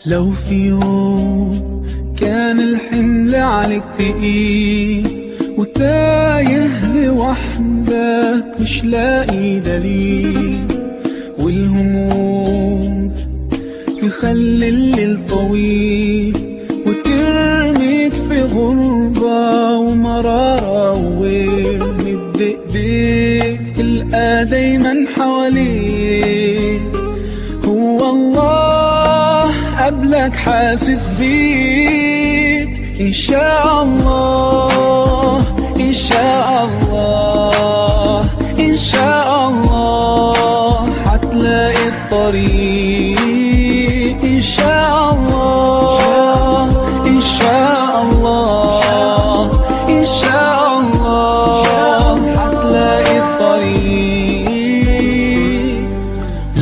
لو في يوم كان الحمل عليك تقيل وتايه لوحدك مش لاقي دليل، والهموم تخلي الليل طويل وترميك في غربة ومرارة وويل، مد ايديك تلقى دايما حواليك هو الله قبلك حاسس بيك. إن شاء الله إن شاء الله إن شاء الله حتلاقي الطريق. إن شاء الله إن شاء الله إن شاء الله حتلاقي الطريق.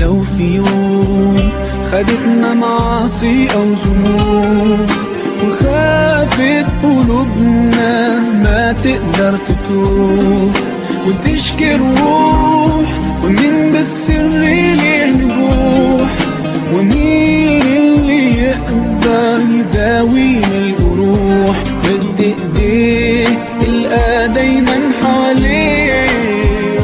لو في يوم خدتنا معاصي أو ذنوب وخافت قلوبنا ما تقدر تتوب وتشكي الروح، ومين بالسر ليه نبوح، ومين اللي يقدر يداوينا الجروح. مد ايديك تلقى دايما حواليك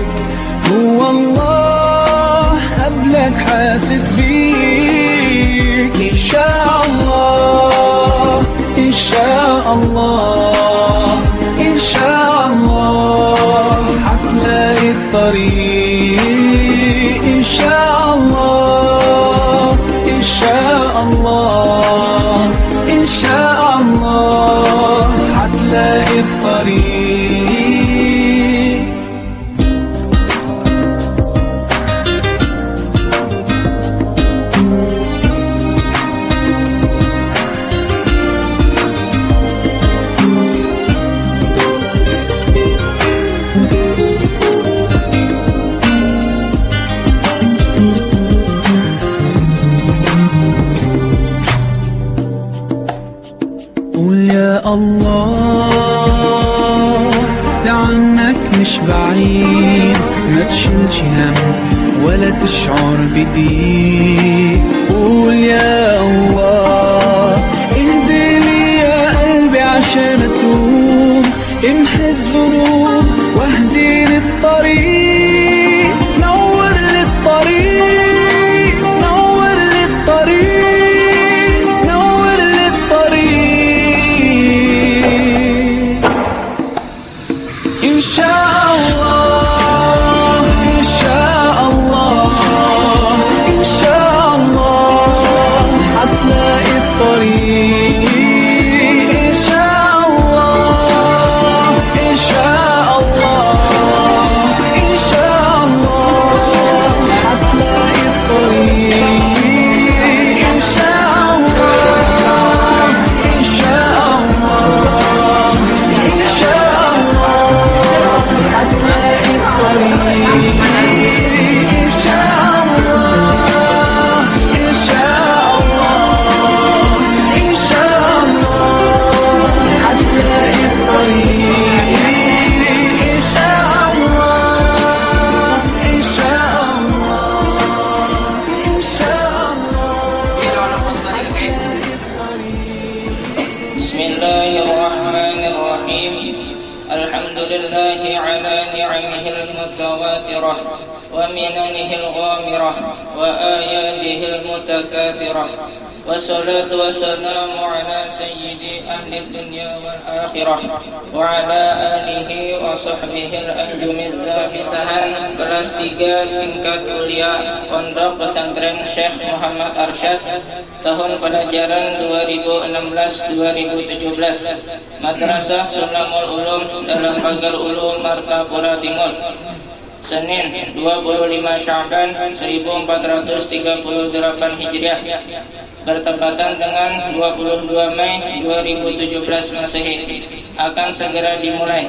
هو الله قبلك حاسس بيك. إن شاء الله إن شاء الله إن شاء الله حتلاقي الطريق. إن شاء الله إن شاء الله إن شاء الله حتلاقي الطريق. قول يا الله ده عنك مش بعيد، ما تشيلش هم ولا تشعر بضيق. قول يا الله اهدي لي يا قلبي عشان اتوب، امحي الذنوب واهدي للطريق، نور للطريق نور للطريق نور للطريق. إن شاء الله إن شاء الله إن شاء الله حتلاقي الطريق. إن شاء الله إن شاء الله إن شاء الله حتلاقي الطريق. إن شاء الله إن شاء الله إن شاء الله حتلاقي الطريق. إن شاء الله إن شاء الله إن شاء الله حتلاقي الطريق. إن شاء الله إن شاء الله إن شاء الله حتلاقي الطريق. بسم الله الرحمن الرحيم. الحمد لله على نعمه المتواترة ومننه الغامرة وآياته المتكاثرة، والصلاة والسلام على سيد أهل الدنيا والآخرة وعلى آله وصحبه الأنجم الزابسهان. Kelas 3 tingkat kuliah Pondok Pesantren Syekh Muhammad Arsyad, tahun pelajaran 2016-2017, Madrasah Sunnamul Ulum dalam Pagar Ulum Martapura Timur. Senin 25 Sya'ban 1438 Hijriah, bertepatan dengan 22 Mei 2017 Masehi, akan segera dimulai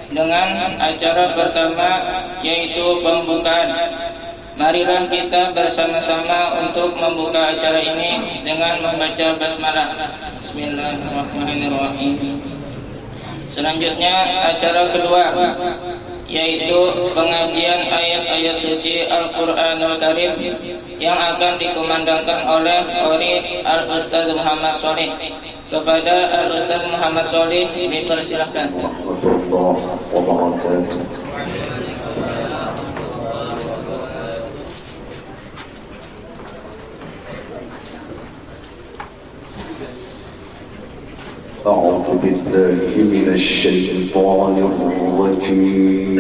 dengan acara pertama, yaitu pembukaan. Marilah kita bersama-sama untuk membuka acara ini dengan membaca basmalah. Bismillahirrahmanirrahim. Selanjutnya acara kedua, yaitu pengajian ayat-ayat suci Al-Quranul Karim yang akan dikumandangkan oleh Qori Al-Ustaz Muhammad Sholih. Kepada Al-Ustaz Muhammad Sholih dipersilahkan. أعوذ بالله من الشيطان الرجيم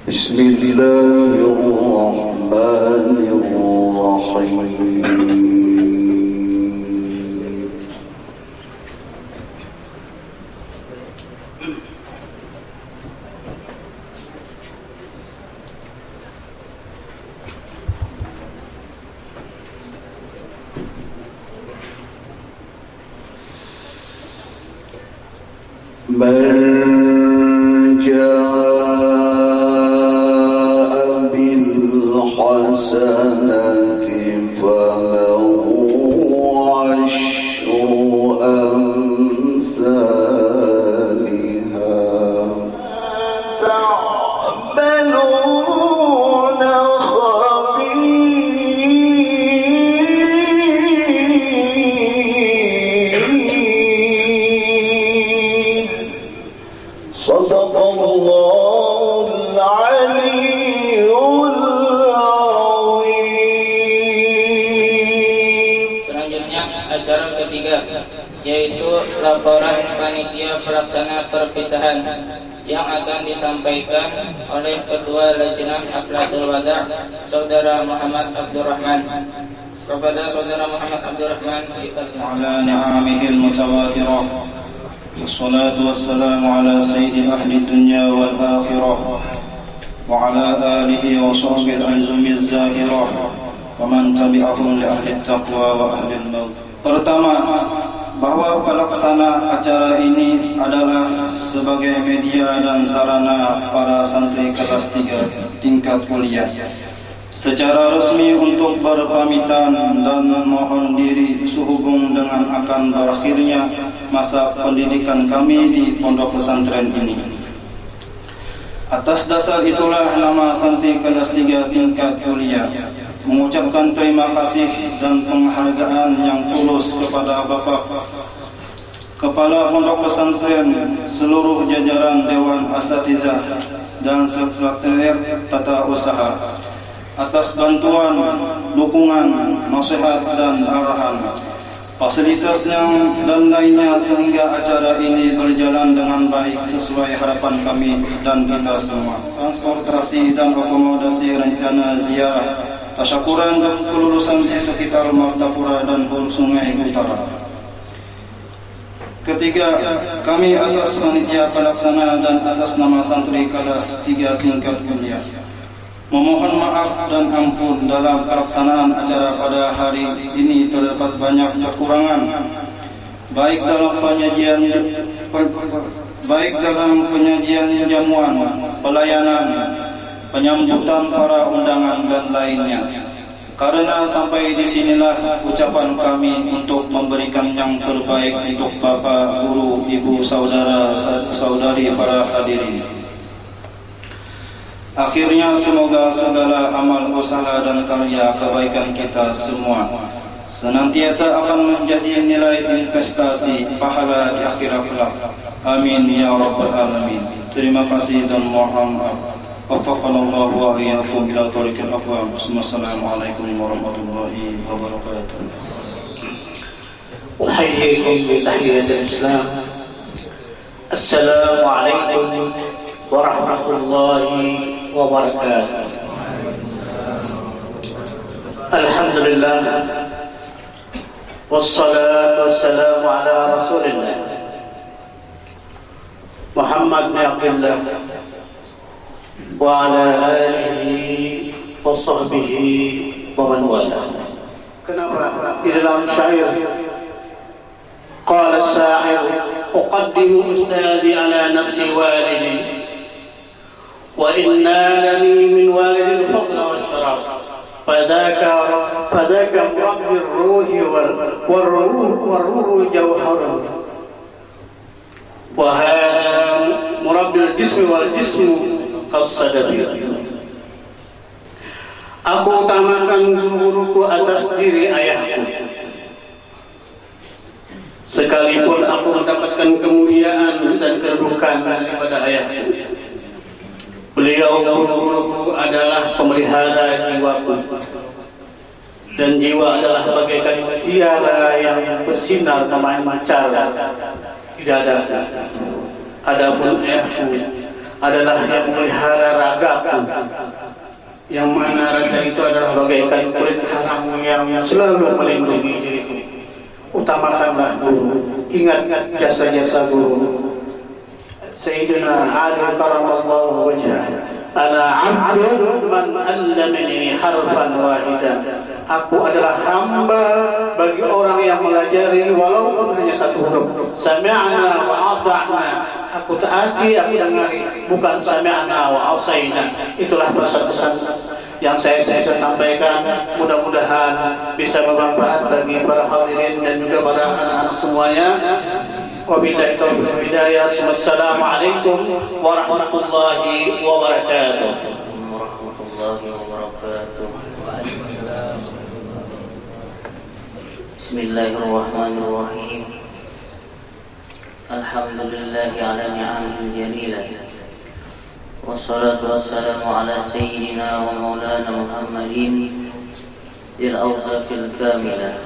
بسم الله الرحمن الرحيم من جاء بالحسنة فله عشر أمثالها تعملون صدق الله العلي العظيم. Selanjutnya acara ketiga, yaitu laporan panitia pelaksana perpisahan yang akan disampaikan oleh Ketua Lajnah Haflatul Wada, Saudara Muhammad Abdurrahman. Kepada Saudara Muhammad Abdurrahman dipersilakan. Ala ni'amihil mutawatirah. والصلاة والسلام على سيد أهل الدنيا والآخرة وعلى آله وصحبه الأنزم الزاهرة ومن تبعهم لأهل التقوى وأهل الموت. Pertama, bahwa pelaksana acara ini adalah sebagai media dan sarana para santri kelas 3 tingkat kuliah secara resmi untuk berpamitan dan memohon diri sehubung dengan akan berakhirnya masa pendidikan kami di pondok pesantren ini. Atas dasar itulah nama santri kelas 3 tingkat kuliah mengucapkan terima kasih dan penghargaan yang tulus kepada Bapak Kepala Pondok Pesantren, seluruh jajaran Dewan Asatizah dan Sekretariat Tata Usaha atas bantuan, dukungan, nasihat dan arahan, fasilitas yang dan lainnya sehingga acara ini berjalan dengan baik sesuai harapan kami dan kita semua. Transportasi dan akomodasi rencana ziarah tasyakuran dan kelulusan di sekitar Martapura dan Hulu Sungai Utara. Ketiga, kami atas panitia pelaksana dan atas nama santri kelas 3 tingkat kuliah memohon maaf dan ampun dalam pelaksanaan acara pada hari ini terdapat banyak kekurangan baik dalam penyajian jamuan, pelayanan, penyambutan para undangan dan lainnya. Karena sampai di sinilah ucapan kami untuk memberikan yang terbaik untuk Bapak, Guru, Ibu, Saudara-saudari para hadirin. Akhirnya semoga segala amal usaha dan karya kebaikan kita semua senantiasa akan menjadi nilai investasi pahala di akhirat kelak. Amin ya rabbal alamin. Terima kasih dan mohon maaf. Waffaqanallahu wa iyyakum ila thariqil aqwam. Wassalamualaikum warahmatullahi wabarakatuh. أحييكم بتحية الإسلام. السلام عليكم ورحمة الله وبركاته. الحمد لله والصلاة والسلام على رسول الله محمد بن عبد الله وعلى آله وصحبه ومن والاه. Kenapa di dalam syair قال الشاعر أقدم أستاذي على نفسي والدي وإن نالني من والد الفضل والشراب فذاك مربي الروح والروح جوهر وهذا مربي الجسم والجسم كالصدر. Aku utamakan guru-guruku atas diri ayahku, sekalipun aku mendapatkan kemuliaan dan kedudukan daripada ayahku. Beliau guru-guruku adalah pemelihara jiwaku, dan jiwa adalah bagaikan mutiara yang bersinar memancar di dadaku. Adapun ayahku adalah yang memelihara ragaku, yang mana raga itu adalah bagaikan kulit karang yang selalu melindungi diriku. Utamakanlah guru, ingat jasa-jasa guru. Sayyidina Ali karamallahu wajhah, ana abdun man allamani harfan wahidan. Aku adalah hamba bagi orang yang mengajari walaupun hanya satu huruf. Sami'na wa ata'na. Aku taati, aku dengari, bukan sami'na wa asaina. Itulah pesan-pesan yang saya bisa sampaikan. Mudah-mudahan bisa bermanfaat bagi para hadirin dan juga para anak-anak semuanya. Wabillahi taufiq wal hidayah. Wassalamualaikum warahmatullahi wabarakatuh. Warahmatullahi wabarakatuh. Bismillahirrahmanirrahim. Alhamdulillahi ala ni'amil jalilah. Wassalatu wassalamu ala sayyidina wa maulana Muhammadin il awsafil kamilah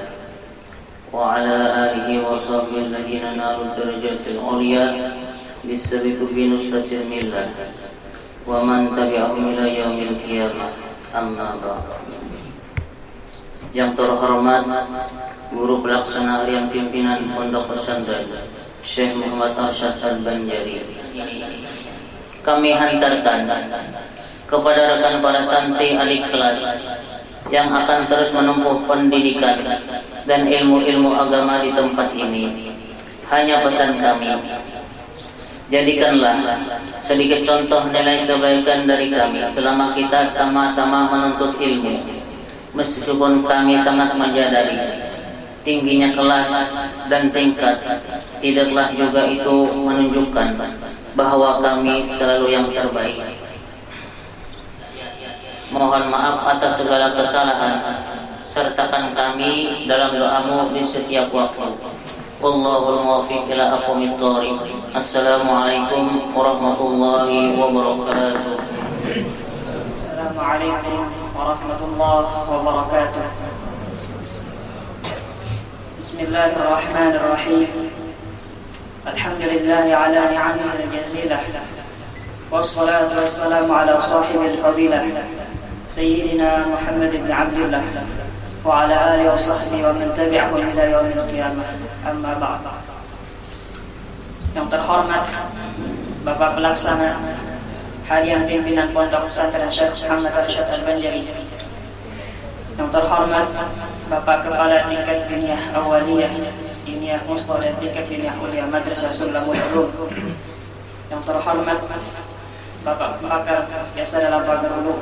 wa ala alihi wa sahbihi alladhina nalu darajatil ulya bisabiqu bi nusratil millah wa man tabi'ahum ila yaumil qiyamah. Amma ba'd. Yang terhormat Guru Pelaksana Harian Pimpinan Pondok Pesantren Syekh Muhammad Arsyad Al-Banjari, kami hantarkan kepada rekan para santri adik kelas yang akan terus menempuh pendidikan dan ilmu-ilmu agama di tempat ini. Hanya pesan kami, jadikanlah sedikit contoh nilai kebaikan dari kami selama kita sama-sama menuntut ilmu. Meskipun kami sangat menyadari tingginya kelas dan tingkat, tidaklah juga itu menunjukkan bahwa kami selalu yang terbaik. Mohon maaf atas segala kesalahan. Sertakan kami dalam doamu di setiap waktu. Wallahul muwaffiq ila aqwamit thoriq. Assalamualaikum warahmatullahi wabarakatuh. Assalamualaikum warahmatullahi wabarakatuh. Bismillahirrahmanirrahim. Alhamdulillah ala ni'amihi al-jazilah. Wassalatu wassalamu ala sahibil fadilah Sayyidina Muhammad ibn Abdullah wa ala alihi wa sahbihi wa man tabi'ahum ila yaumil qiyamah. Amma ba'd. Yang terhormat Bapak Pelaksana Harian Pimpinan Pondok Pesantren Syekh Muhammad Arsyad Al-Banjari, yang terhormat Bapak Kepala Tingkat Diniyah Awaliyah, Diniyah Musta dan Tingkat Diniyah Ulia Madrasah Sulamul Ulum, yang terhormat Bapak Pakar Jasa dalam Pagar Ulum,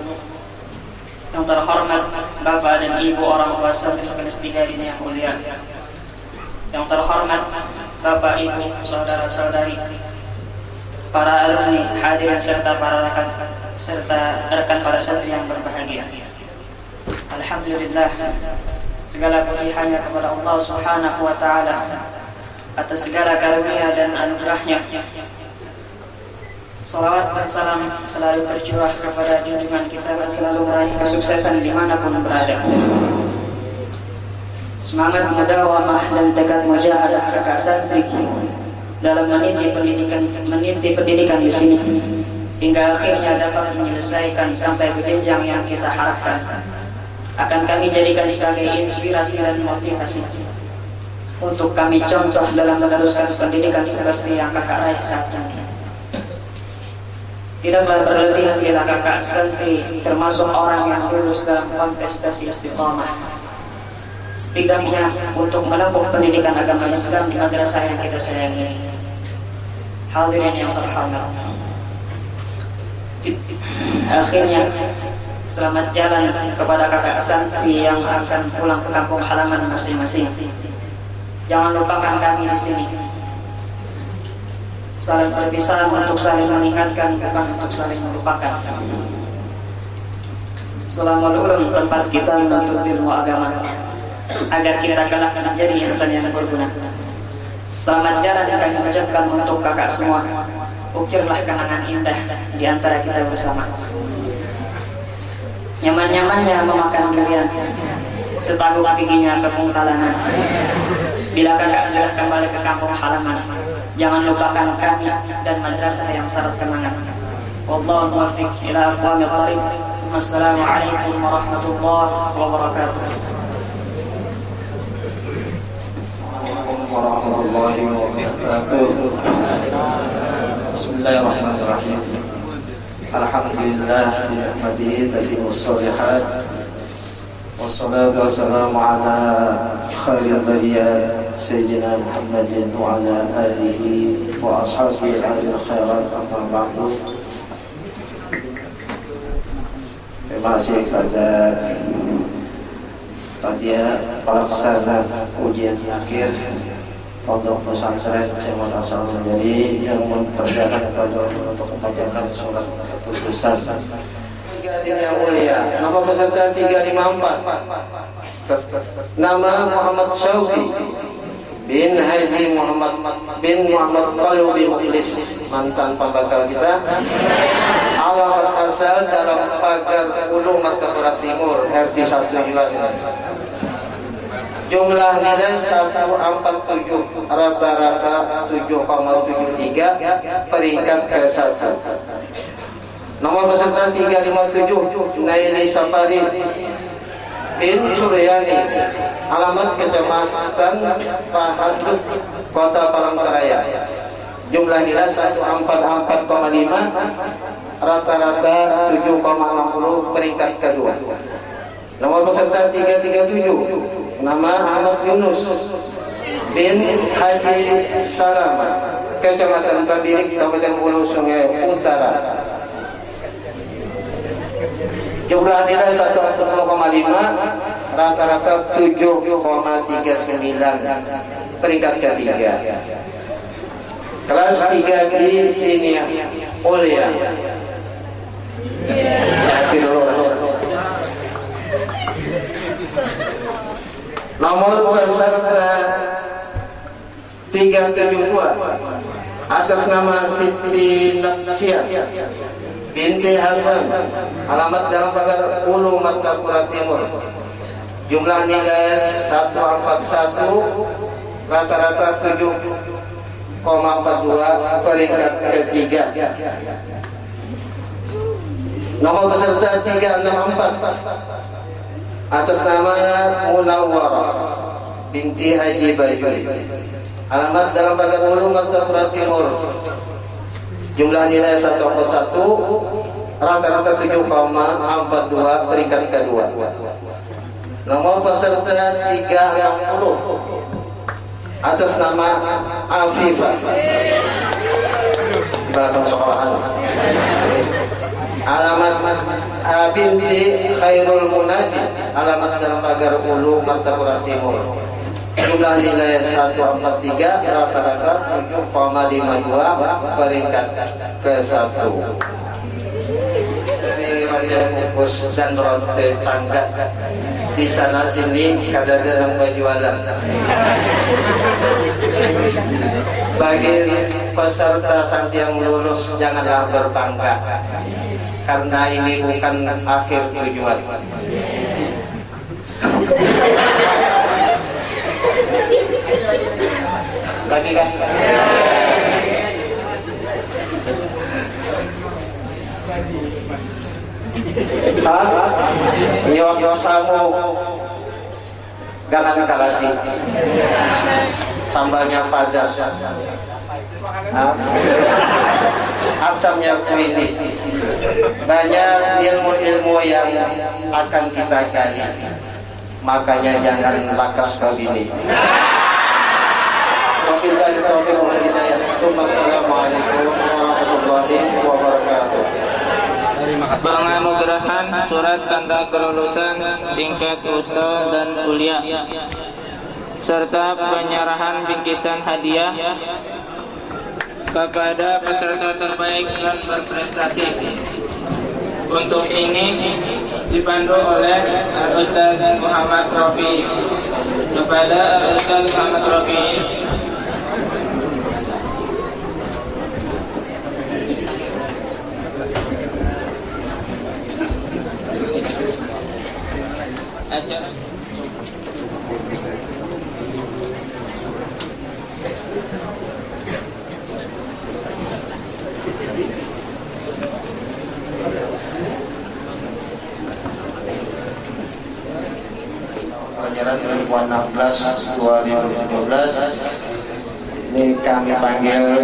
yang terhormat Bapak dan Ibu orang tua santri kelas 3 Diniyah Ulia, yang terhormat Bapak Ibu saudara-saudari, para alumni hadirin serta para rekan para santri yang berbahagia. Alhamdulillah, segala puji hanya kepada Allah Subhanahu wa taala atas segala karunia dan anugerahnya. Salawat dan salam selalu tercurah kepada junjungan kita yang selalu meraih kesuksesan dimanapun berada. Semangat mudawamah dan tekad mujahadah kakak santri dalam meniti pendidikan di sini hingga akhirnya dapat menyelesaikan sampai ke jenjang yang kita harapkan akan kami jadikan sebagai inspirasi dan motivasi untuk kami contoh dalam meneruskan pendidikan seperti yang kakak raih saat ini. Tidaklah berlebihan bila kakak santri termasuk orang yang lulus dalam kontestasi istiqamah, setidaknya untuk menempuh pendidikan agama Islam di madrasah yang kita sayangi. Hadirin yang terhormat, akhirnya Selamat jalan kepada kakak santri yang akan pulang ke kampung halaman masing-masing. Jangan lupakan kami di sini. Saling berpisah untuk saling mengingatkan, bukan untuk saling melupakan. Selama ulum tempat kita menuntut ilmu agama, agar kita kelak menjadi insan yang berguna. Selamat jalan kami ucapkan untuk kakak semua. Ukirlah kenangan indah di antara kita bersama. Nyaman-nyamannya memakan durian, tetaguh giginya kepungkalangan. Bila kakak sudah kembali ke kampung halaman, jangan lupakan kami dan madrasah yang syarat kenangan. Wallahu muwaffiq ila aqwamit thariq. Wassalamualaikum warahmatullahi wabarakatuh. Warahmatullahi wabarakatuh. Bismillahirrahmanirrahim. Alhamdulillah ni'matihi tatimmus shalihat. Wassalatu wassalamu ala khairil bariyat sayyidina Muhammadin wa ala alihi wa ashabihi al khairat, amma ba'du. Terima kasih kepada panitia pelaksana ujian akhir Pondok Pesantren Semon Asal Menjadi yang mempercayakan kepada untuk membacakan surat keputusan. Tiga yang mulia, nama peserta 354. Nama Muhammad Syauqi bin Haji Muhammad bin Muhammad Qalubi Mukhlis, mantan pembakal kita. Alamat asal dalam pagar Ulu Martapura Timur, RT 1 Jumat. Jumlah nilai 147, rata-rata 7,73, peringkat ke-1. Nomor peserta 357, Naili Safari bin Suryani, alamat Kecamatan Pahaduk, Kota Palangkaraya. Jumlah nilai 144,5, rata-rata 7,60, peringkat kedua. Nomor peserta 337, nama Ahmad Yunus bin Haji Salama, Kecamatan Babirik, Kabupaten Hulu Sungai Utara. Jumlah nilai 140,5, rata-rata 7,39, peringkat ketiga. Kelas 3 di Diniyah Ulia. Nomor peserta 372, atas nama Siti Naqsyah binti Hasan, alamat dalam pagar Ulu Martapura Timur. Jumlah nilai 141, rata-rata 7,42, peringkat ketiga. Nomor peserta 364, atas nama Munawwarah binti Haji Bajuy, alamat dalam pagar Ulu Martapura Timur. Jumlah nilai 141, rata-rata 7,42, peringkat kedua. Nomor peserta 360, atas nama Afifah, batang sekolahan, alamat binti Khairul Munadi, alamat dalam pagar Ulu Martapura Timur. Jumlah nilai 143, rata-rata 7,52, peringkat ke-1. Dari Raja Kukus dan Rote Tangga, di sana sini kadang-kadang berjualan. Bagi peserta santri yang lulus, janganlah berbangga, karena ini bukan akhir tujuan. Lagi kan? Ini waktu samu jangan kalati, sambalnya padas, asamnya kuini. Banyak ilmu-ilmu yang akan kita gali, makanya jangan lakas babini. Wabillahi taufiq wal hidayah. Assalamualaikum warahmatullahi wabarakatuh. penganugerahan surat tanda kelulusan tingkat ustaz dan kuliah serta penyerahan bingkisan hadiah kepada peserta terbaik dan berprestasi. Untuk ini dipandu oleh Al-Ustaz Muhammad Rofi. Kepada Al-Ustaz Muhammad Rofi, pelajaran 2016-2017 ini kami panggil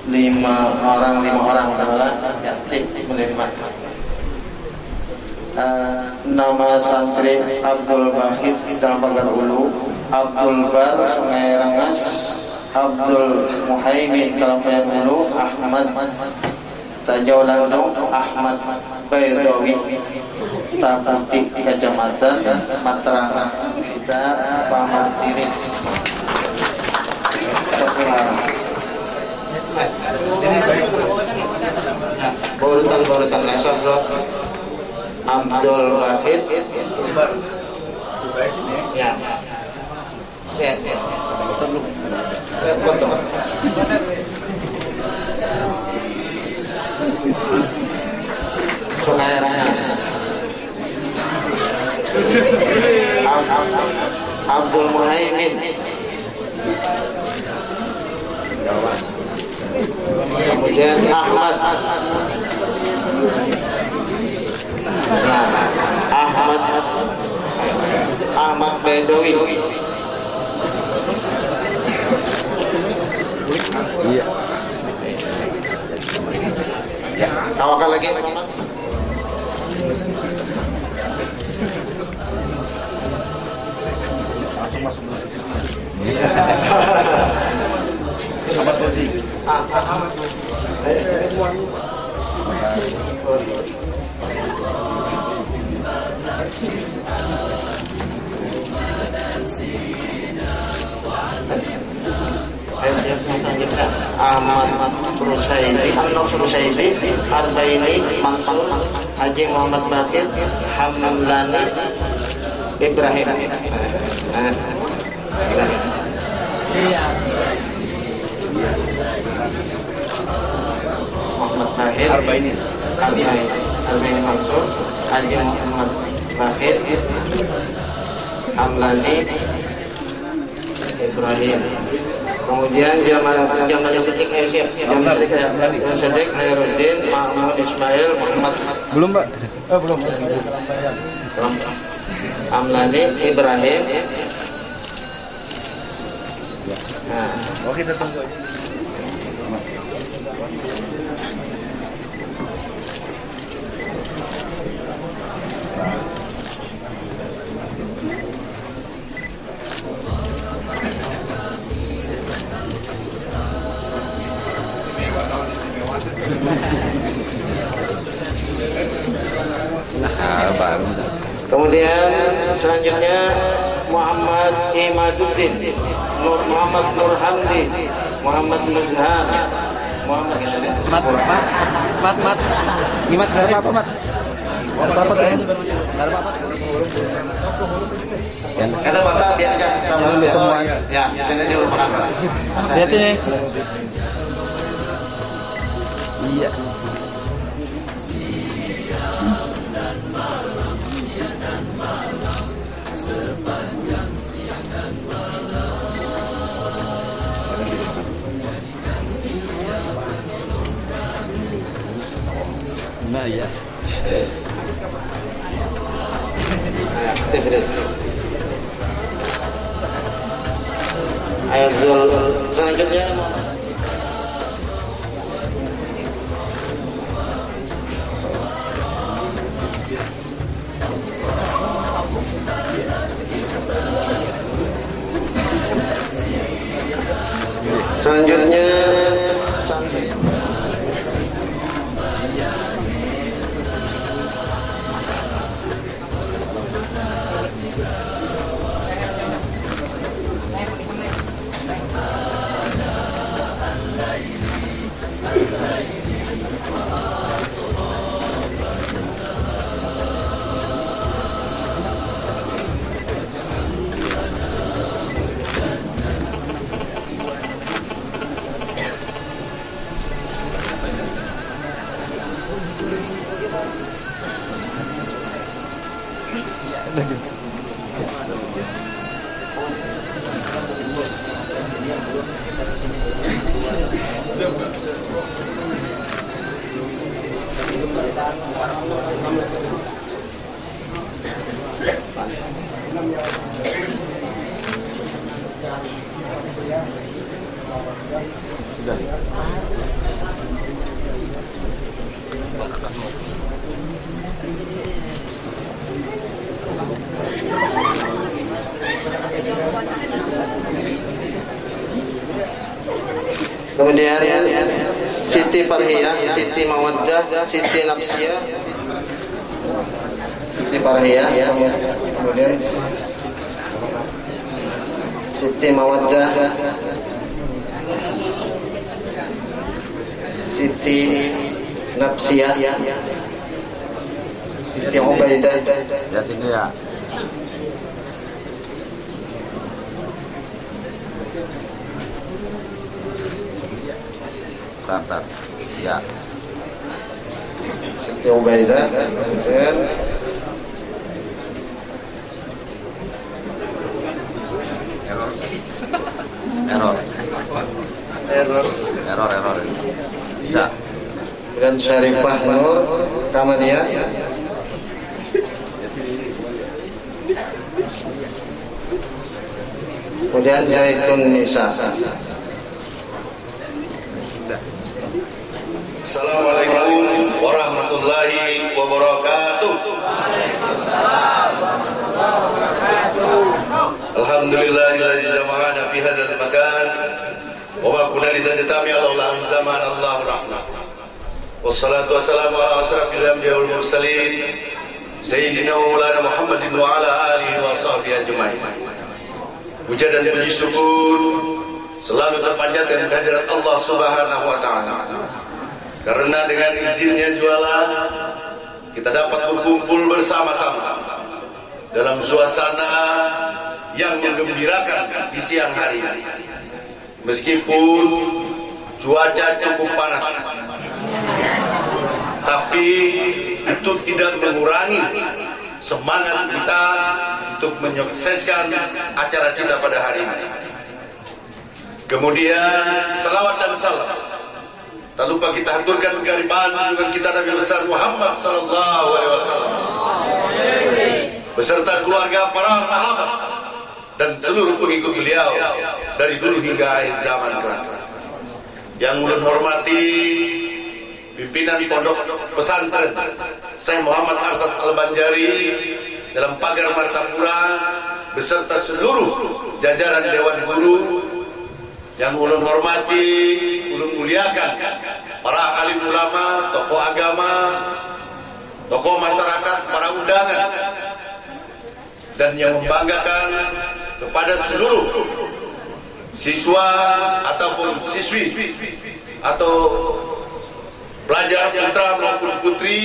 5 orang ya, tim menerima. Nama santri Abdul Bahid dalam Pagar Ulu, Abdul Bar Sungai Rengas, Abdul Muhaimin dalam Pagar Ulu, Ahmad Tajau Landung, Ahmad Baydawi Taputi Kecamatan Matraman. Kita pamit diri. Borutan lesson Abdul Wahid ya Sungai Rengas, Abdul Muhaimin, kemudian Ahmad Bedowi. Iya. Tawakal lagi. Ahmad Rusaidi, Anok Rusaidi, Arbaini, Mansur, Haji Muhammad Bakir, Hamdani, Ibrahim. Muhammad Bakir, Arbaini Mansur, Haji Muhammad Bakir, Hamdani, Ibrahim. Kemudian Jamal Siddiq Khairuddin, Muhammad Ismail, Muhammad belum Pak? Belum. Amlani, Ibrahim. Nah, oke, kita tunggu. Kemudian selanjutnya Muhammad Imaduddin, Muhammad Nurhamdi, Muhammad Nuzhan, Muhammad Mat berapa Mat? Karena Bapak biar aja semua. Ya, sini dulu Pak. Lihat sini. Iya. Nah ya. Ayazul selanjutnya Kemudian Siti Parhiyah, Siti Mawaddah, Siti Nafsiyah, Siti Parhiyah, kemudian Siti Mawaddah, Siti Nafsiyah, Siti Ubaidah. Ya sini ya. Bentar. Ya. Siti Ubaidah, kemudian Error. Bisa. dan Syarifah Nur Kamaliyah. Kemudian Zaitun Nisa. Assalamualaikum warahmatullahi wabarakatuh. Alhamdulillahilladzi jama'ana fi hadzal makan wa ma kunna linajtami'a illa an zamana Allahu rahmah. Wassalatu wassalamu ala asrafil anbiya'i wal mursalin sayyidina wa maulana Muhammadin wa ala alihi wa sahbihi ajma'in. Puja dan puji syukur selalu terpanjatkan kehadirat Allah Subhanahu wa taala. Karena dengan izinnya jualan kita dapat berkumpul bersama-sama dalam suasana yang menggembirakan di siang hari. Meskipun cuaca cukup panas, tapi itu tidak mengurangi semangat kita untuk menyukseskan acara kita pada hari ini. Kemudian salawat dan salam tak lupa kita haturkan kehadiran junjungan kita Nabi besar Muhammad sallallahu alaihi wasallam beserta keluarga, para sahabat dan seluruh pengikut beliau dari dulu hingga akhir zaman kelak. Yang ulun hormati pimpinan Pondok Pesantren Syekh Muhammad Arsad Al-Banjari dalam pagar Martapura beserta seluruh jajaran Dewan Guru. Yang ulun hormati, ulun muliakan para alim ulama, tokoh agama, tokoh masyarakat, para undangan, dan yang membanggakan kepada seluruh siswa ataupun siswi atau pelajar putra maupun putri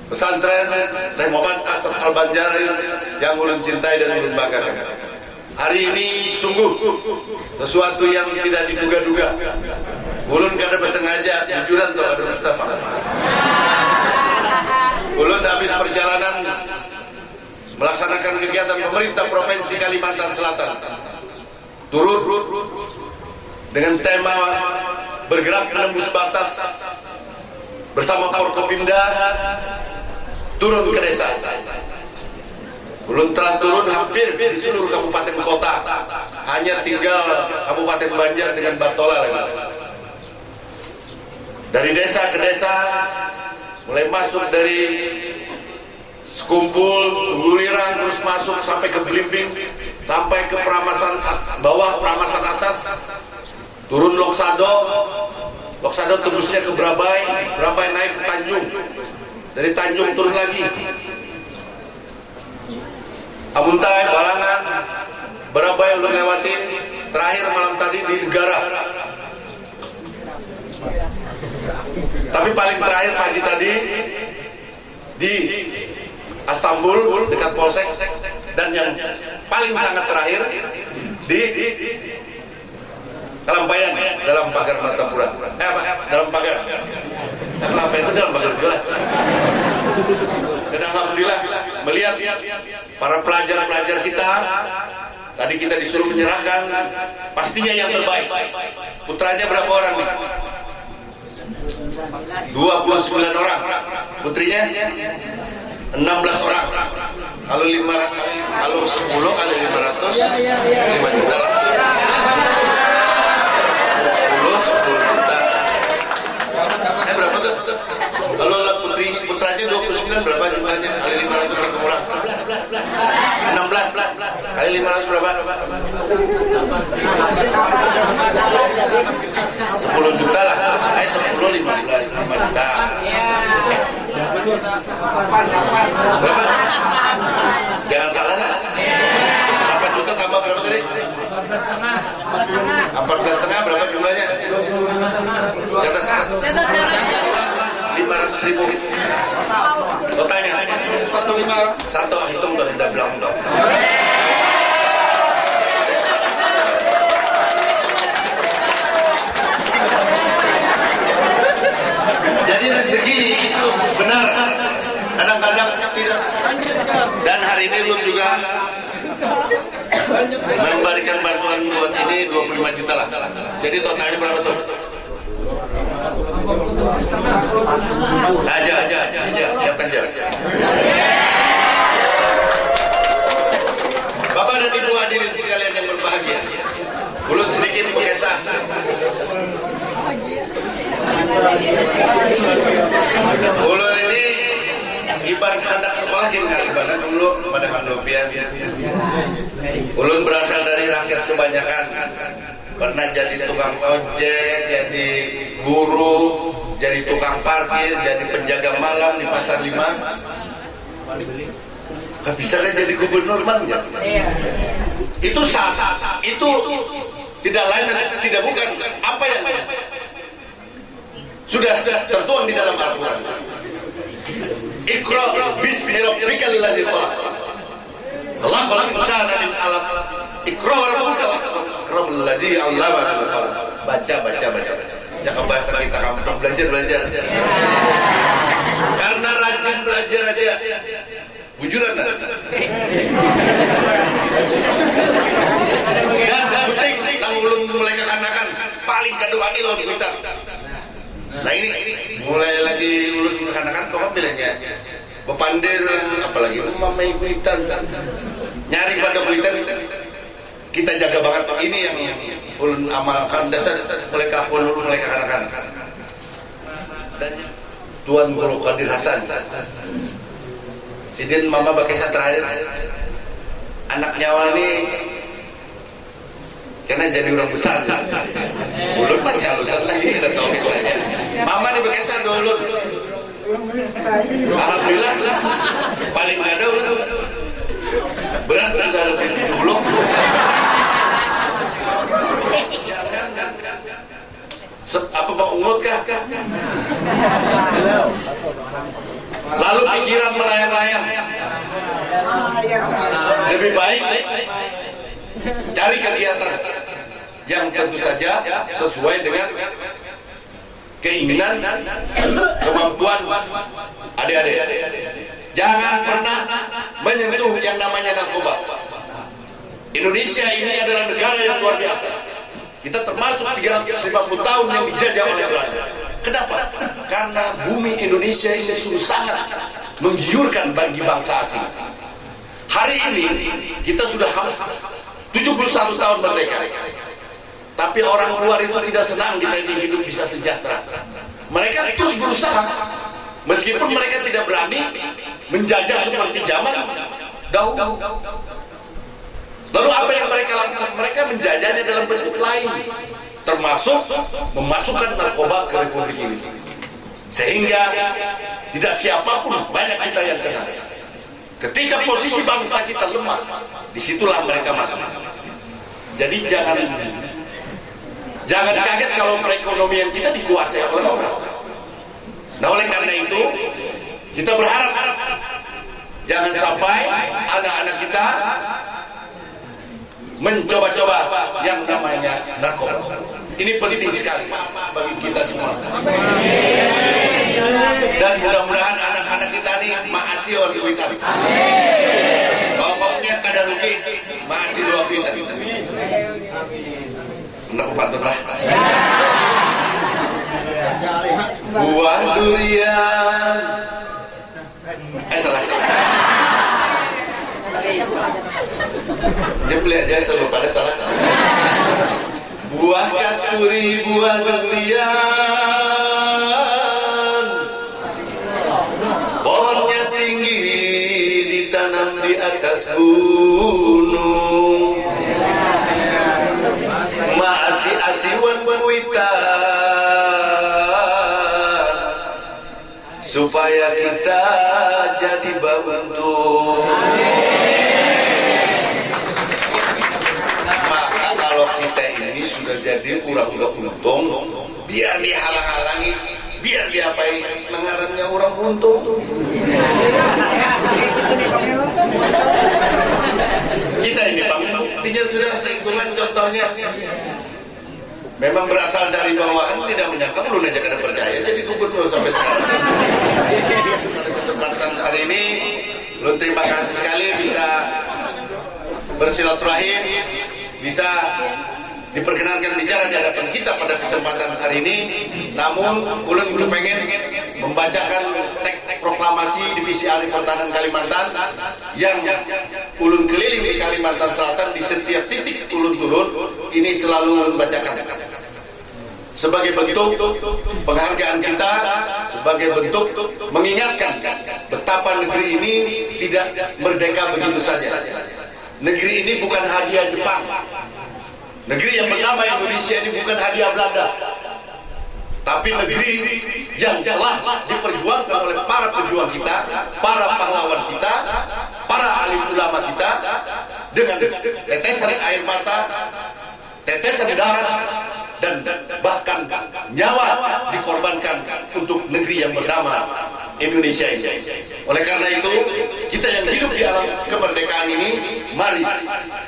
pesantren Syekh Muhammad Arsad Al-Banjari yang ulun cintai dan ulun banggakan. Hari ini sungguh sesuatu yang tidak diduga-duga. Ulun kada bersengaja jujuran tuh ada Mustafa. Ulun habis perjalanan melaksanakan kegiatan pemerintah Provinsi Kalimantan Selatan. Turut dengan tema bergerak menembus batas bersama Forkopimda turun ke desa. Belum telah turun hampir di seluruh kabupaten kota, hanya tinggal Kabupaten Banjar dengan Batola lagi. Dari desa ke desa, mulai masuk dari Sekumpul, Gulirang, terus masuk sampai ke Blimbing, sampai ke Pramasan bawah, Pramasan atas, turun Loksado, Loksado tembusnya ke Brabai, Brabai naik ke Tanjung, dari Tanjung turun lagi. Abuntai, Balangan, Brabai udah lewatin, terakhir malam tadi di Negara. Tapi paling terakhir pagi tadi di Istanbul dekat Polsek, dan yang paling sangat terakhir di Kelampayan dalam pagar Martapura. Dalam pagar. Kelampayan itu dalam pagar juga. Dan alhamdulillah melihat para pelajar-pelajar kita, tadi kita disuruh menyerahkan pastinya yang terbaik. Putranya berapa orang nih? 29 orang. Putrinya 16 orang. Kalau 10 kali 500 5 juta lah. 10 juta. Berapa tuh? Kalau putranya 29 berapa jumlahnya? Kali 500 satu orang. 16 kali 500 berapa? 10 juta lah. 10 15 juta. Berapa? Jangan salah lah. 8 juta tambah berapa tadi? 14,5 berapa jumlahnya? Catat. 500.000 totalnya. Satu hitung tuh, udah bilang tuh. Jadi rezeki itu benar, kadang-kadang tidak. Dan hari ini lu juga memberikan bantuan buat ini 25 juta lah. Jadi totalnya berapa tuh? Aja, siapkan jarak. Bapak dan Ibu hadirin sekalian yang berbahagia, ulun sedikit mengesah. Ulun ini ibarat anak sekolah kita, ibarat dulu pada Handopian. Ulun berasal dari rakyat kebanyakan, pernah jadi tukang ojek, jadi guru, jadi tukang parkir, jadi penjaga malam di Pasar 5. Gak bisa kan jadi gubernur man ya? Itu sah, itu tidak lain dan tidak bukan apa yang sudah tertuang di dalam Al-Quran. Iqra bismi rabbikal ladzi khalaq. Khalaqal insana min 'alaq. Iqra wa rabbukal akramul ladzi 'allama bil qalam. Baca. Jangan bahasa kita kamu belajar. Karena rajin belajar aja. Bujuran dan penting tahu ulun mulai kekanakan paling kadewani lo di Blitar. Nah ini mulai lagi ulun kekanakan kok bilangnya bepandir apalagi mama ibu Blitar nyari pada Blitar kita jaga banget. Ini yang ulun amalkan dasar mulai kapun mulai kekanakan. Dan Tuan Guru Qadir Hasan Sidin mama bakisah terakhir anak nyawa ini karena jadi orang besar ulun masih halusan lagi kita tahu kisahnya. Mama ini bakisah dulu alhamdulillah paling ada ulun berat sudah lebih 70. Apa Pak Ungut kah? Lalu pikiran melayang-layang. Lebih baik cari kegiatan yang tentu saja sesuai dengan keinginan, kemampuan adik-adik. Jangan pernah menyentuh yang namanya narkoba. Indonesia ini adalah negara yang luar biasa. Kita termasuk 350 tahun yang dijajah oleh Belanda. Kenapa? Karena bumi Indonesia ini sungguh sangat menggiurkan bagi bangsa asing. Hari ini kita sudah 71 tahun merdeka. Tapi orang luar itu tidak senang kita ini hidup bisa sejahtera. Mereka terus berusaha. Meskipun mereka tidak berani menjajah seperti zaman dahulu. Lalu apa yang mereka lakukan? Mereka menjajahnya dalam bentuk lain, termasuk memasukkan narkoba ke Republik ini. Sehingga tidak siapapun banyak kita yang kena. Ketika posisi bangsa kita lemah, disitulah mereka masuk. Jadi jangan kaget kalau perekonomian kita dikuasai oleh orang. Nah oleh karena itu kita berharap jangan sampai anak-anak kita mencoba-coba yang namanya narkoba. Ini penting sekali bagi kita semua. Dan mudah-mudahan anak-anak kita ini masih orang kuitan. Pokoknya kada rugi masih 2 kuitan. Nak patutlah. Buah durian. Salah. Dia beli aja sebelum pada salah. Buah kasturi, buah durian, pohonnya tinggi ditanam di atas gunung, masih asiwan kuitan, supaya kita jadi beruntung. Kalau kita ini sudah jadi orang udah untung, biar dihalang-halangi, biar diapain nengarannya orang untung. Kita ini Bang, buktinya sudah sehitungan contohnya. Memang berasal dari bawahan, tidak menyangka belum aja kada percaya jadi gubernur sampai sekarang. Pada kesempatan hari ini, belum terima kasih sekali bisa bersilaturahim, bisa diperkenankan bicara di hadapan kita pada kesempatan hari ini. Namun ulun kepengen membacakan teks proklamasi Divisi Ahli Pertahanan Kalimantan yang ulun keliling di Kalimantan Selatan. Di setiap titik ulun turun ini selalu ulun bacakan sebagai bentuk penghargaan kita, sebagai bentuk mengingatkan betapa negeri ini tidak merdeka begitu saja. Negeri ini bukan hadiah Jepang. Negeri yang bernama Indonesia ini bukan hadiah Belanda, tapi negeri yang telah diperjuangkan oleh para pejuang kita, para pahlawan kita, para alim ulama kita, dengan tetesan air mata, tetesan darah, dan bahkan nyawa dikorbankan untuk negeri yang bernama Indonesia ini. Oleh karena itu, kita yang hidup di alam kemerdekaan ini, mari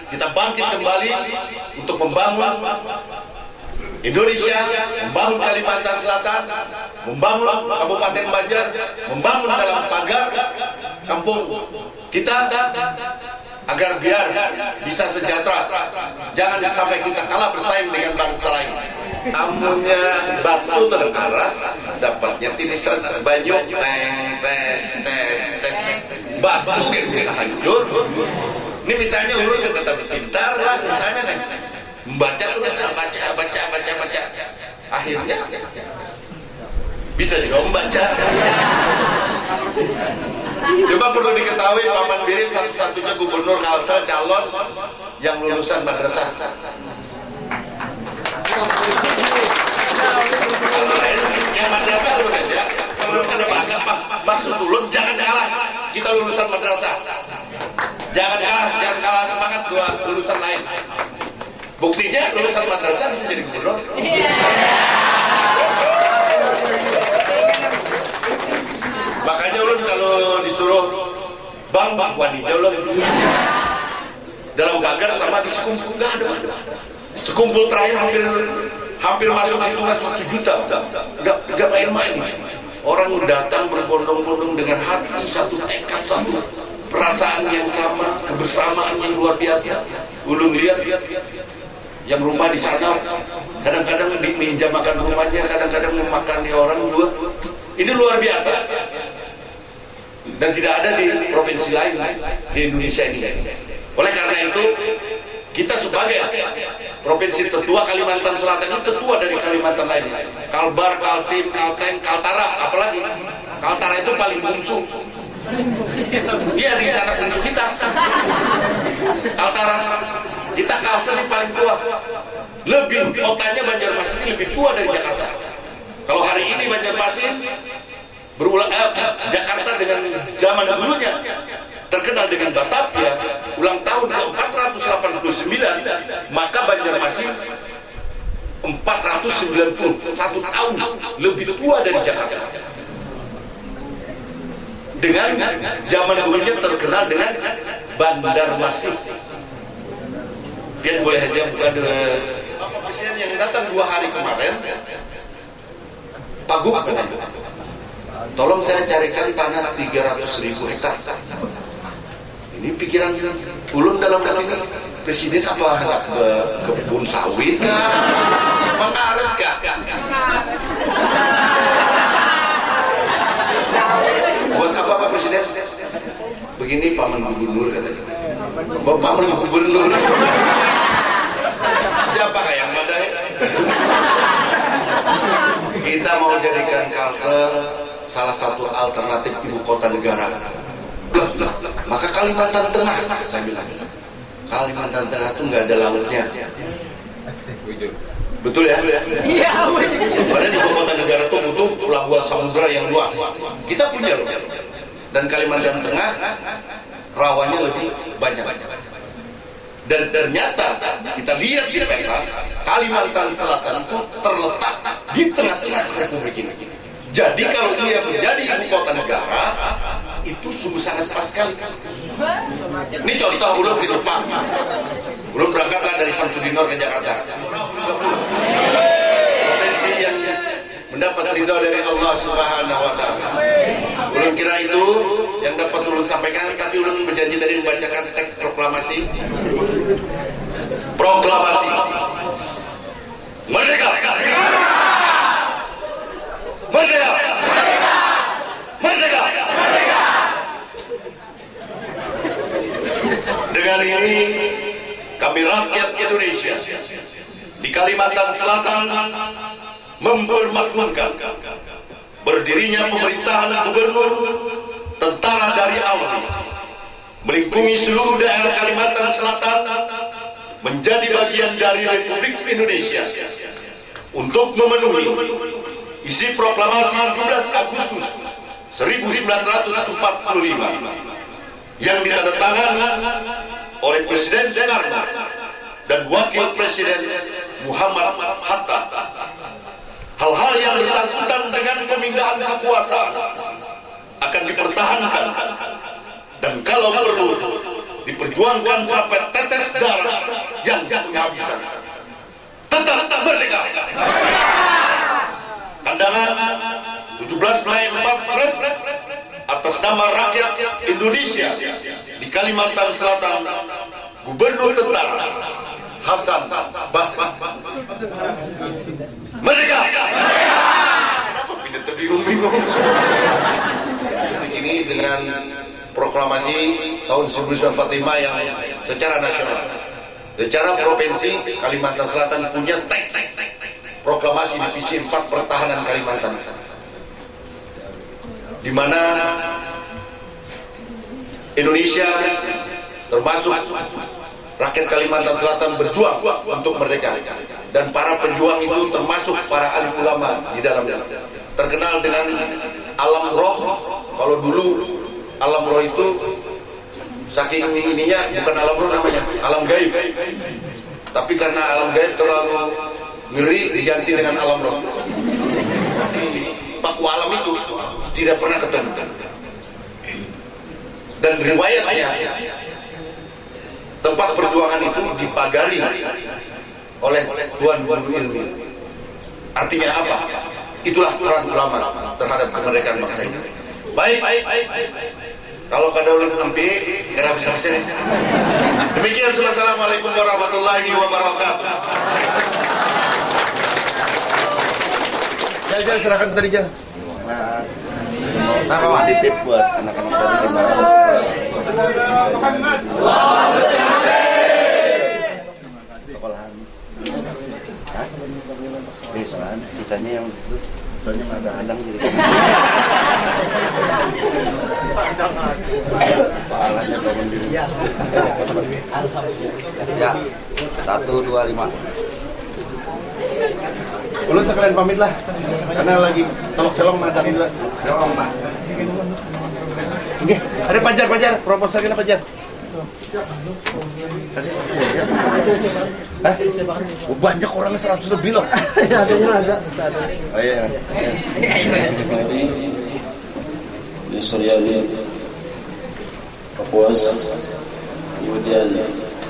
kita bangkit kembali untuk membangun Indonesia, membangun Kalimantan Selatan, membangun Kabupaten Banjar, membangun dalam pagar kampung kita agar biar bisa sejahtera. Jangan sampai kita kalah bersaing dengan bangsa lain. Amunnya batu terkaras, dapatnya titisan banyu, tes, batu kan bisa hancur. Ini misalnya ulun tetap pintar lah, misalnya nih, membaca terus, baca, akhirnya bisa juga membaca. Coba perlu diketahui Paman Birin satu-satunya gubernur Kalsel calon yang lulusan madrasah. Kalau lain yang madrasah ulun aja, ulun ada bangga Pak. Maksud ulun jangan kalah, kita lulusan madrasah. Jangan kalah semangat dua lulusan lain. Buktinya lulusan madrasah bisa jadi gubernur. Makanya ulun kalau disuruh bang wanita ulun dalam pagar sama di sekumpul nggak ada. Sekumpul terakhir hampir masuk hitungan 1 juta. Nggak main-main. Orang datang berbondong-bondong dengan hati satu, tekad satu, perasaan yang sama, kebersamaan yang luar biasa. Ulun lihat yang rumah di sana kadang-kadang diminjam makan rumahnya, kadang-kadang memakan di orang dua. Ini luar biasa. Dan tidak ada di provinsi lain di Indonesia ini. Oleh karena itu, kita sebagai provinsi tertua Kalimantan Selatan ini tertua dari Kalimantan lainnya. Kalbar, Kaltim, Kalteng, Kaltara, apalagi Kaltara itu paling bungsu. Iya di sana bungsu kita. Kaltara, kita Kalsel ini paling tua. Lebih kotanya Banjarmasin ini lebih tua dari Jakarta. Kalau hari ini Banjarmasin berulang Jakarta dengan zaman dulunya terkenal dengan Batavia, ulang tahun ke-489, maka Banjarmasin 491 tahun lebih tua dari Jakarta. Dengan zaman dulunya terkenal dengan Bandarmasin. Dia boleh aja bukan Bapak Presiden yang datang 2 hari kemarin, Pak Gub tolong saya carikan tanah 300.000 hektar. Ini pikiran ulun dalam hal ini, presiden apa hendak kebun sawit kah? Mengaret kah? Buat apa Pak Presiden? Begini Paman Gubernur katanya. Bapak Paman Gubernur. Siapakah yang mandai? Kita mau jadikan Kalsel salah satu alternatif ibu kota negara. Maka Kalimantan Tengah, saya bilang, Kalimantan Tengah itu nggak ada lautnya. Betul ya? Iya. Padahal ibu kota negara itu butuh pelabuhan samudera yang luas. Kita punya loh. Dan Kalimantan Tengah rawannya lebih banyak. Dan ternyata kita lihat di peta, Kalimantan Selatan itu terletak di tengah-tengah Republik ini. Jadi kalau dia menjadi ibu kota negara, itu sungguh sangat pas sekali. Ini contoh ulun di Jepang. Ulun berangkatlah dari Samsudinor ke Jakarta. Potensi yang mendapat ridho dari Allah Subhanahu wa Ta'ala. Ulun kira itu yang dapat ulun sampaikan, tapi ulun berjanji tadi membacakan teks proklamasi. Proklamasi Merdeka! Merdeka! Merdeka! Dengan ini kami rakyat Indonesia di Kalimantan Selatan mempermaklumkan berdirinya pemerintahan gubernur tentara dari ALRI melingkungi seluruh daerah Kalimantan Selatan menjadi bagian dari Republik Indonesia untuk memenuhi isi proklamasi 17 Agustus 1945 yang ditandatangani oleh Presiden Soekarno dan Wakil Presiden Muhammad Hatta. Hal-hal yang bersangkutan dengan pemindahan kekuasaan akan dipertahankan dan kalau perlu diperjuangkan sampai tetes darah yang penghabisan. Tetap merdeka. Pandangan 17 Mei 44 atas nama rakyat Indonesia di Kalimantan Selatan, Gubernur Tentara Hasan Basri. Merdeka! Kenapa tidak terbingung-bingung? Ini dengan proklamasi tahun 1945 yang secara nasional, secara provinsi Kalimantan Selatan punya teks proklamasi divisi 4 pertahanan Kalimantan, di mana Indonesia termasuk rakyat Kalimantan Selatan berjuang untuk merdeka, dan para pejuang itu termasuk para alim ulama di dalamnya, terkenal dengan alam roh. Kalau dulu alam roh itu saking ininya bukan alam roh namanya, alam gaib. Tapi karena alam gaib terlalu ngeri diganti dengan alam roh. Di paku alam itu tidak pernah ketemu. Dan riwayatnya tempat perjuangan itu dipagari oleh tuan guru ilmu. Artinya apa? Itulah peran ulama terhadap kemerdekaan bangsa ini. Baik. Kalau kada ulun nempi, kada bisa-bisa nih. Demikian, assalamualaikum warahmatullahi wabarakatuh. Jangan serahkan tadi jangan. Nah, mau titip buat anak-anak tadi gimana? Semoga Muhammad. Sekolahan. Hah? Sekolahan. Sisanya yang itu, soalnya ada hadang jadi. Pahalanya bangun diri. Ya, 125. Ulun sekalian pamit lah, karena lagi tolok selong madang juga. Selong mah. Oke, ada Pajar, proposal kita Pajar. Hah? Banyak orangnya 100 lebih loh. Oh iya. Ini Suryani Kapuas, kemudian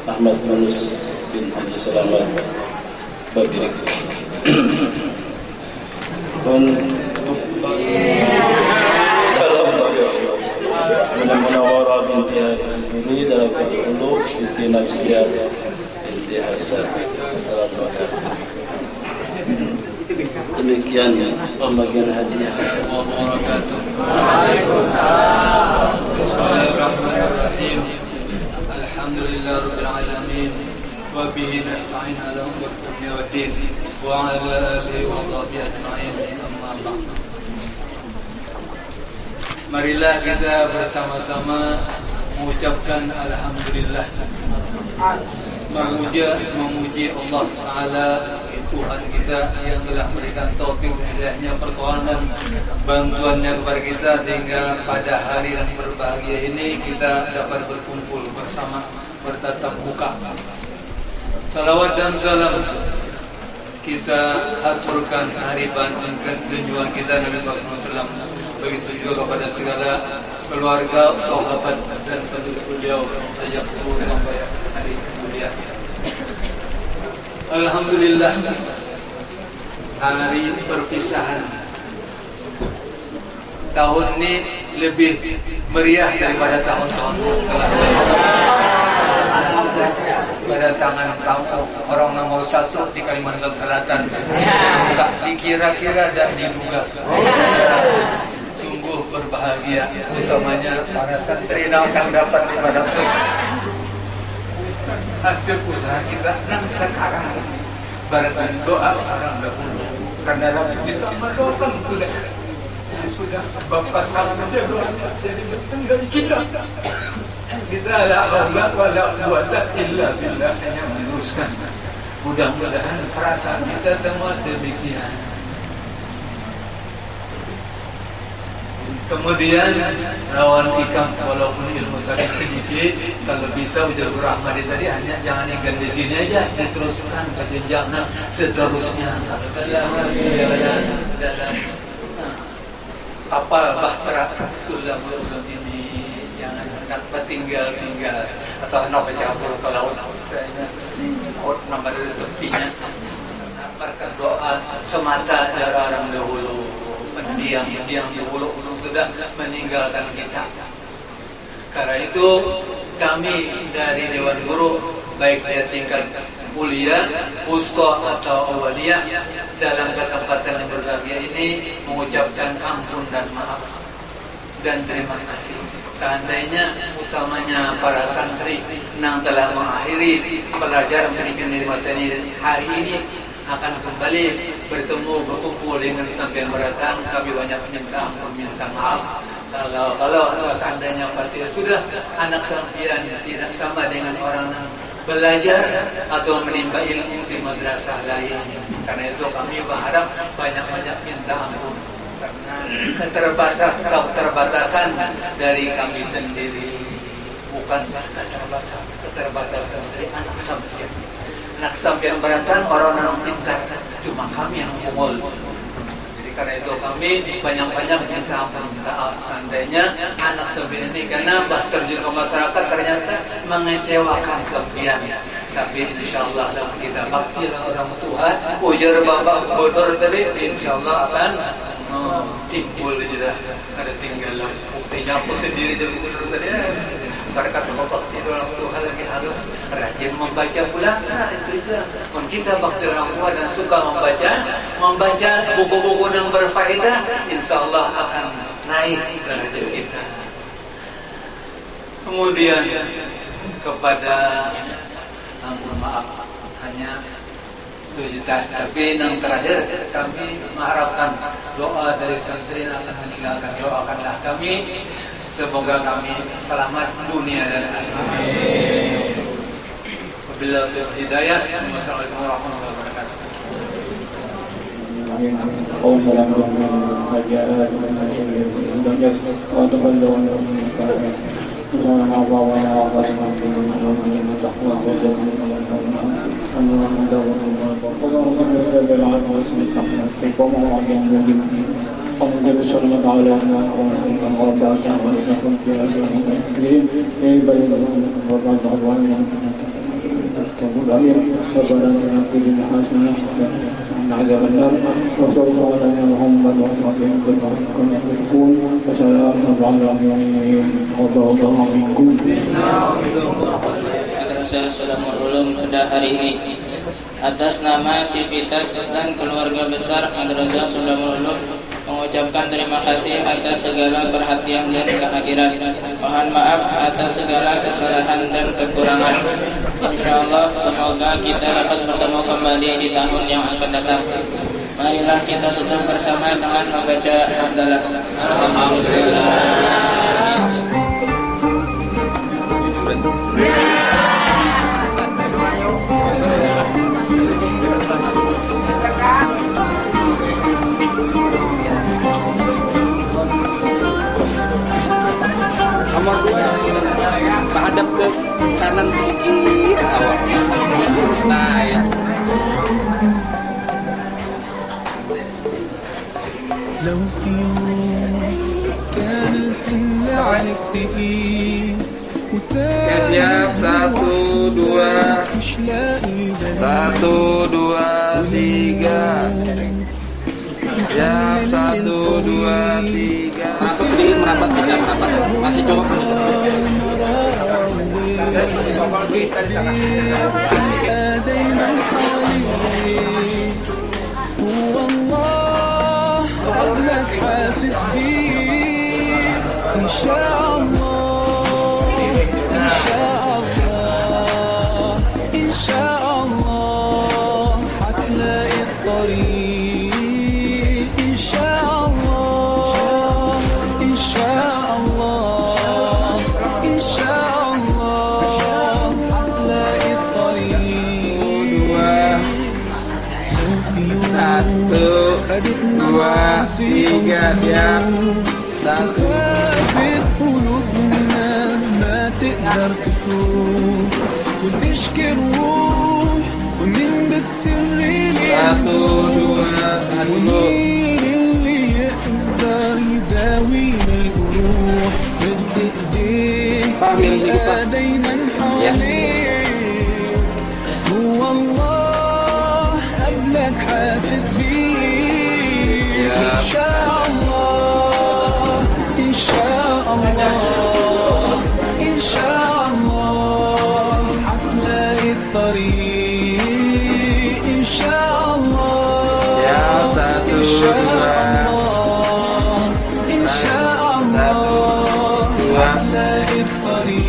Ahmad Yunus bin Haji Selamat Bagirik. Dan binti Riza Al-Qulu binti Nafsiyah binti Hasan. Demikian pembagian hadiah. Waalaikumsalam. Bismillahirrahmanirrahim. Alhamdulillahirabbil alamin. Wa bihi nasta'in ala umuri dunya waddin. Wa ala alihi wa sahbihi ajma'in. Amma ba'd. Marilah kita bersama-sama mengucapkan alhamdulillah. Memuji Allah Ta'ala, Tuhan kita yang telah memberikan taufik hidayahnya, pertolongan bantuannya kepada kita sehingga pada hari yang berbahagia ini kita dapat berkumpul bersama bertatap muka. Salawat dan salam kita haturkan kehadiran dan junjungan kita Nabi SAW, begitu juga kepada segala keluarga, sahabat dan penduduk beliau sejak dulu sampai hari kemudian. Alhamdulillah, hari perpisahan tahun ini lebih meriah daripada tahun-tahun telah kedatangan tamu orang nomor 1 di Kalimantan Selatan. Tak dikira-kira dan diduga. Sungguh berbahagia, utamanya para santri yang akan dapat ibadah hasil usaha kita yang sekarang baratkan doa orang dahulu, karena kita mendoakan sudah Bapak saja doa jadi betul dari kita la haula wala quwata illa billah, hanya meneruskan. Mudah-mudahan perasaan kita semua demikian. Kemudian lawan ikam, walaupun ilmu tadi sedikit, kalau bisa ujar Rahmadi tadi hanya jangan ingin di sini aja, diteruskan ke jenjang seterusnya dalam apa bahtera sulam ini, jangan hendak tinggal atau hendak bercampur ke laut. Saya laut nama dari tepinya, berkat doa semata dari orang dahulu. Pendiam dahulu sudah meninggalkan kita. Karena itu kami dari Dewan Guru, baik dia tingkat mulia, wusta atau awaliyah, dalam kesempatan yang berbahagia ini mengucapkan ampun dan maaf dan terima kasih. Seandainya utamanya para santri yang telah mengakhiri pelajaran pendidikan di masa ini, hari ini akan kembali bertemu berkumpul dengan sampean berdatang, kami banyak minta ampun, minta maaf. Kalau seandainya tidak sudah anak sampean tidak sama dengan orang yang belajar atau menimba ilmu di madrasah lain. Karena itu kami berharap banyak-banyak minta ampun karena keterbatasan dari kami sendiri, bukan keterbatasan dari anak sampean. Anak sampean beratan orang yang pintar, cuma kami yang umul. Jadi karena itu kami banyak-banyak minta ampun. Seandainya anak sampean ini karena terjun ke masyarakat ternyata mengecewakan sampean, tapi insyaallah dalam kita bakti orang tua, ujar bapak bodor tadi, insyaallah akan timbul juga. Ada tinggal buktinya aku sendiri jadi bodor tadi. Berkat bapak itu orang tua lagi harus rajin membaca pula. Nah itu juga. Kita bakti orang tua dan suka membaca buku-buku yang berfaedah, insyaallah akan naik derajat kita. Kemudian kepada ampun maaf hanya 7 juta, tapi yang terakhir kami mengharapkan doa dari santri yang akan meninggalkan, doakanlah kami semoga kami selamat dunia dan akhirat. Wabillahi hidayah. Wassalamualaikum warahmatullahi wabarakatuh. Alhamdulillah sallallahu alaihi wa sallam. من عذاب النار وصلى الله على محمد وعلى آله كما يكون وسلام على المرسلين والله منكم. Salamul Ulum pada hari ini atas nama Sivitas dan keluarga besar Madrasah Salamul Ulum mengucapkan terima kasih atas segala perhatian dan kehadiran. Mohon maaf atas segala kesalahan dan kekurangan. Insyaallah semoga kita dapat bertemu kembali di tahun yang akan datang. Marilah kita tutup bersama dengan membaca hamdalah. Alhamdulillah. Nomor 2 menghadap ke kanan sedikit awalnya. Nah ya. لو في يوم كان الحمل عليك تقيل siap 1 2 1 2 3 siap 1 2 3 merapat bisa merapat masih cukup دايما حواليك هو الله قبلك حاسس بيك إن شاء الله إن شاء الله إن شاء الله هتلاقي الطريق إن شاء الله إن شاء الله إن شاء الله هتلاقي الطريق لو في يوم خدتنا معاصينا وخافت قلوبنا ما تقدر تتوب وتشكي الروح ومين بالسر ومين اللي يقدر يداوينا الجروح مد ايديك يبقى دايما حواليك هو الله قبلك حاسس بيك إن شاء الله إن شاء الله إن شاء الله هتلاقي الطريق إن شاء الله إن شاء الله إن شاء الله هتلاقي الطريق.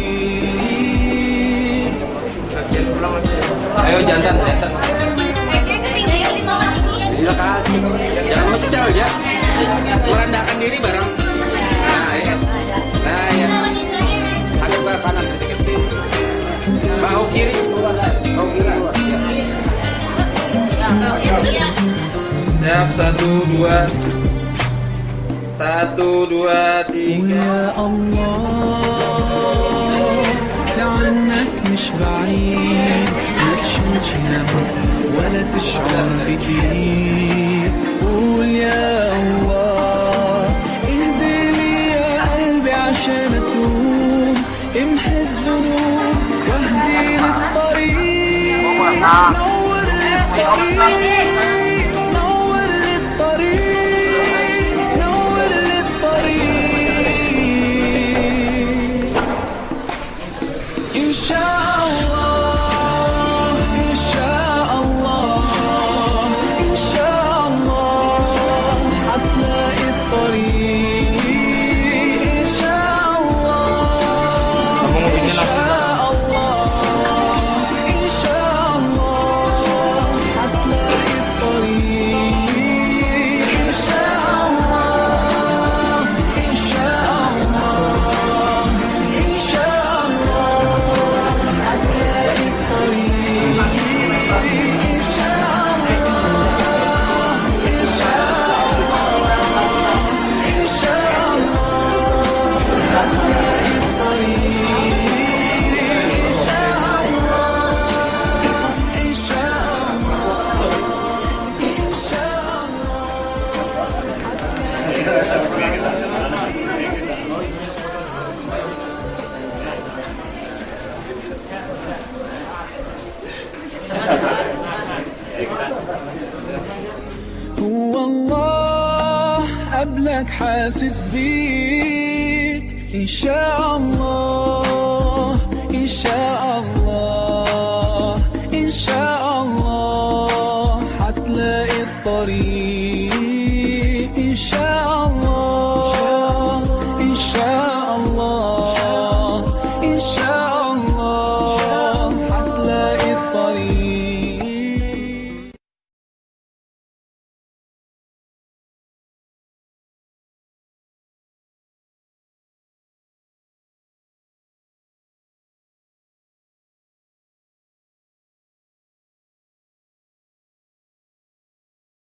Ayo jantan. Terima kasih. Jangan mecal ya. Merendahkan diri bareng. Nah ya. Nah ya. Hadap ke kanan sedikit. Bahu kiri keluar. Bahu kiri keluar. Siap 1 2 1 2 3. يا الله ده عنك مش بعيد ما تشيلش هم ولا تشعر كتير قول يا الله اهدي لي يا قلبي عشان اتوب امحي الذنوب واهدي للطريق نور لي الطريق نور لي الطريق نور لي الطريق إن شاء الله إن شاء الله إن شاء الله هتلاقي الطريق إن شاء الله إن شاء الله إن شاء الله هتلاقي الطريق إن شاء الله إن شاء الله إن شاء الله هتلاقي الطريق إن شاء الله إن شاء الله إن شاء الله هتلاقي الطريق إن شاء الله إن شاء الله إن شاء الله قبلك حاسس بيك إن شاء الله إن شاء الله إن شاء الله حتلاقي الطريق